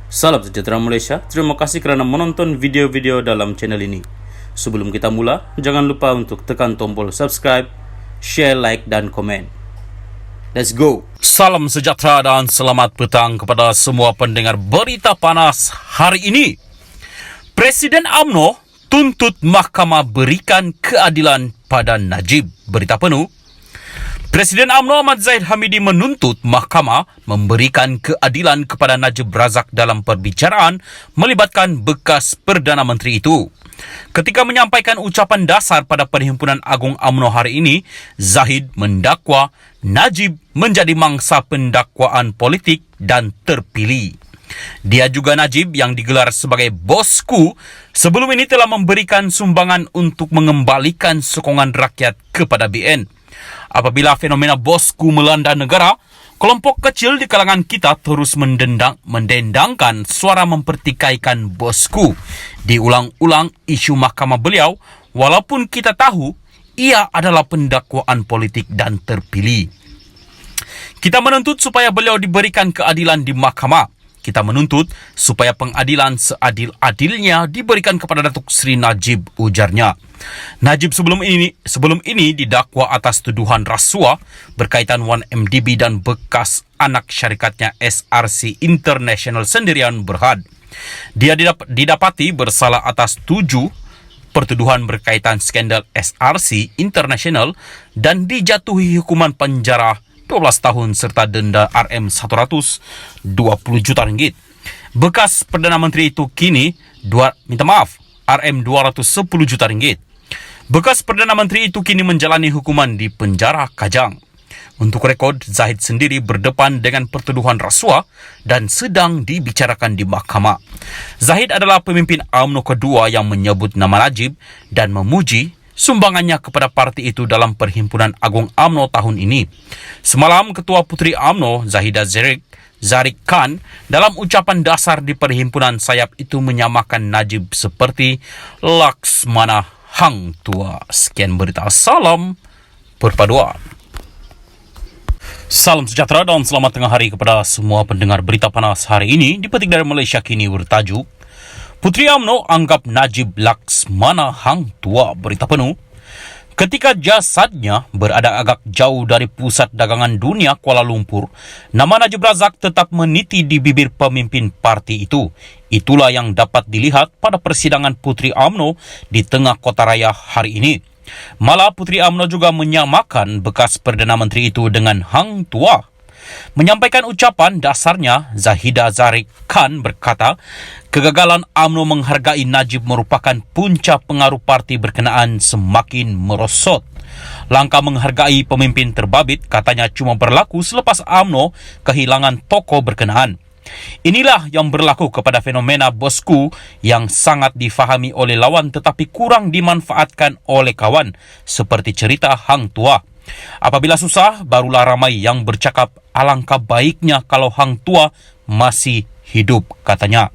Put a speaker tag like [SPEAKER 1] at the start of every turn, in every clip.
[SPEAKER 1] Salam sejahtera Malaysia, terima kasih kerana menonton video-video dalam channel ini. Sebelum kita mula, jangan lupa untuk tekan tombol subscribe, share, like dan komen. Let's go!
[SPEAKER 2] Salam sejahtera dan selamat petang kepada semua pendengar berita panas hari ini. Presiden UMNO tuntut mahkamah berikan keadilan pada Najib. Berita penuh. Presiden UMNO Ahmad Zahid Hamidi menuntut mahkamah memberikan keadilan kepada Najib Razak dalam perbicaraan melibatkan bekas Perdana Menteri itu. Ketika menyampaikan ucapan dasar pada Perhimpunan Agung UMNO hari ini, Zahid mendakwa Najib menjadi mangsa pendakwaan politik dan terpilih. Dia juga Najib yang digelar sebagai bosku sebelum ini telah memberikan sumbangan untuk mengembalikan sokongan rakyat kepada BN. Apabila fenomena bosku melanda negara, kelompok kecil di kalangan kita terus mendendangkan suara mempertikaikan bosku. Diulang-ulang isu mahkamah beliau, walaupun kita tahu ia adalah pendakwaan politik dan terpilih. Kita menuntut supaya beliau diberikan keadilan di mahkamah. Kita menuntut supaya pengadilan seadil-adilnya diberikan kepada Datuk Seri Najib, ujarnya. Najib sebelum ini didakwa atas tuduhan rasuah berkaitan 1MDB dan bekas anak syarikatnya SRC International Sendirian Berhad. Dia didapati bersalah atas 7 pertuduhan berkaitan skandal SRC International dan dijatuhi hukuman penjara 12 tahun serta denda RM120 juta ringgit. Bekas Perdana Menteri itu kini RM210 juta ringgit. Bekas Perdana Menteri itu kini menjalani hukuman di penjara Kajang. Untuk rekod, Zahid sendiri berdepan dengan pertuduhan rasuah dan sedang dibicarakan di mahkamah. Zahid adalah pemimpin UMNO kedua yang menyebut nama Najib dan memuji sumbangannya kepada parti itu dalam Perhimpunan Agung UMNO tahun ini. Semalam, Ketua Puteri UMNO Zahidah Zarriq Khan dalam ucapan dasar di Perhimpunan Sayap itu menyamakan Najib seperti Laksmana Hang Tua. Sekian berita. Salam perpaduan. Salam sejahtera dan selamat tengah hari kepada semua pendengar berita panas hari ini. Dipetik dari Malaysia Kini bertajuk Puteri UMNO anggap Najib Laksmana Hang Tua. Berita penuh. Ketika jasadnya berada agak jauh dari pusat dagangan dunia Kuala Lumpur, nama Najib Razak tetap meniti di bibir pemimpin parti itu. Itulah yang dapat dilihat pada persidangan Puteri UMNO di tengah kota raya hari ini. Malah Puteri UMNO juga menyamakan bekas Perdana Menteri itu dengan Hang Tua. Menyampaikan ucapan dasarnya, Zahidah Zarriq Khan berkata, kegagalan UMNO menghargai Najib merupakan punca pengaruh parti berkenaan semakin merosot. Langkah menghargai pemimpin terbabit katanya cuma berlaku selepas UMNO kehilangan tokoh berkenaan. Inilah yang berlaku kepada fenomena bosku yang sangat difahami oleh lawan tetapi kurang dimanfaatkan oleh kawan, seperti cerita Hang Tua. Apabila susah, barulah ramai yang bercakap alangkah baiknya kalau Hang Tua masih hidup, katanya.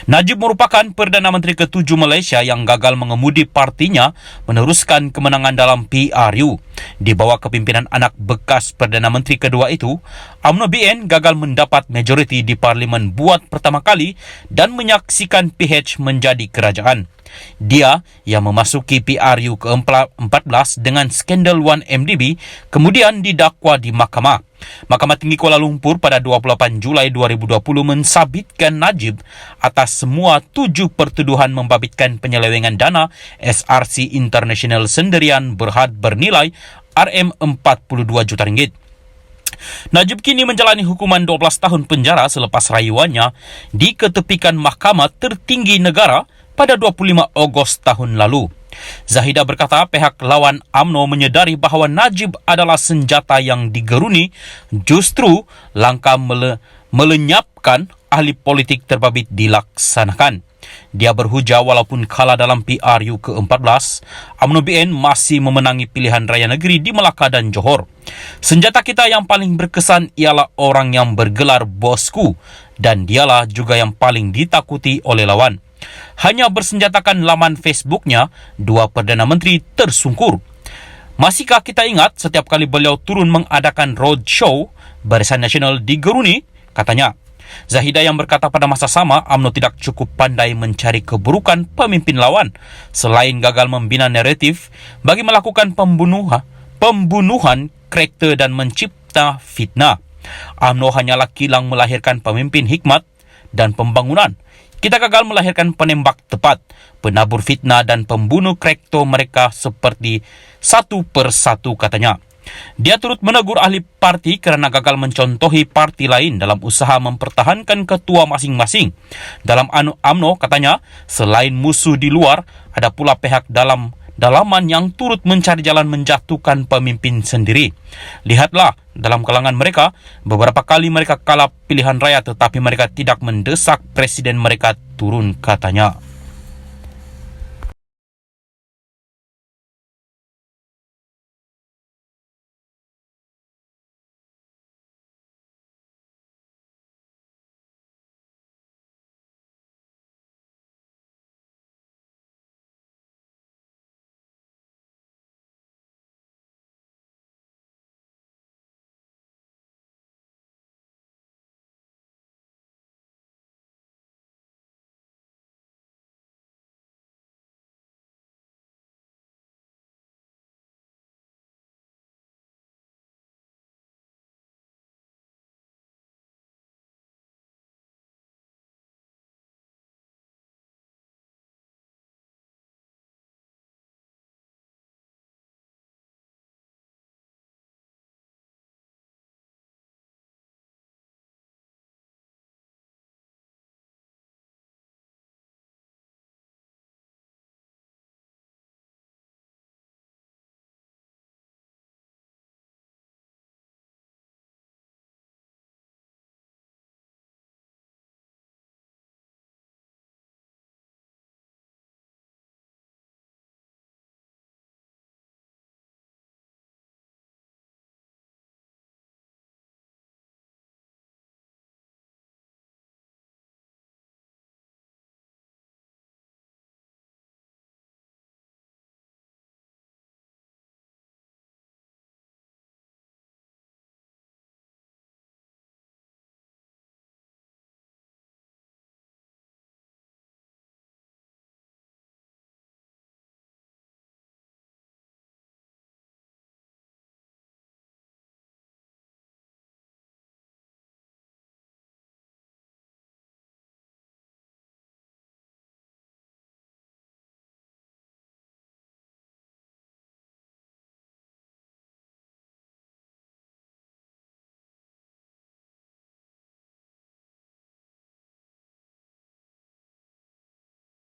[SPEAKER 2] Najib merupakan Perdana Menteri ke-7 Malaysia yang gagal mengemudi partinya meneruskan kemenangan dalam PRU. Di bawah kepimpinan anak bekas Perdana Menteri kedua itu, UMNO BN gagal mendapat majoriti di Parlimen buat pertama kali dan menyaksikan PH menjadi kerajaan. Dia yang memasuki PRU ke-14 dengan skandal 1MDB kemudian didakwa di mahkamah. Mahkamah Tinggi Kuala Lumpur pada 28 Julai 2020 mensabitkan Najib atas semua 7 pertuduhan membabitkan penyelewengan dana SRC International Sendirian Berhad bernilai RM42 juta ringgit. Najib kini menjalani hukuman 12 tahun penjara selepas rayuannya diketepikan Mahkamah Tertinggi Negara pada 25 Ogos tahun lalu. Zahidah berkata pihak lawan UMNO menyedari bahawa Najib adalah senjata yang digeruni, justru langkah melenyapkan ahli politik terbabit dilaksanakan. Dia berhujah walaupun kalah dalam PRU ke-14, UMNO BN masih memenangi pilihan raya negeri di Melaka dan Johor. Senjata kita yang paling berkesan ialah orang yang bergelar bosku dan dialah juga yang paling ditakuti oleh lawan. Hanya bersenjatakan laman Facebooknya, 2 Perdana Menteri tersungkur. Masihkah kita ingat setiap kali beliau turun mengadakan roadshow, Barisan Nasional digeruni, katanya. Zahidah yang berkata pada masa sama, UMNO tidak cukup pandai mencari keburukan pemimpin lawan selain gagal membina naratif bagi melakukan pembunuhan karakter dan mencipta fitnah. UMNO hanyalah kilang melahirkan pemimpin hikmat dan pembangunan. Kita gagal melahirkan penembak tepat, penabur fitnah dan pembunuh karakter mereka seperti satu persatu, katanya. Dia turut menegur ahli parti kerana gagal mencontohi parti lain dalam usaha mempertahankan ketua masing-masing. Dalam UMNO, katanya, selain musuh di luar, ada pula pihak dalaman yang turut mencari jalan menjatuhkan pemimpin sendiri. Lihatlah, dalam kalangan mereka, beberapa kali mereka kalah pilihan raya tetapi mereka tidak mendesak presiden mereka turun, katanya.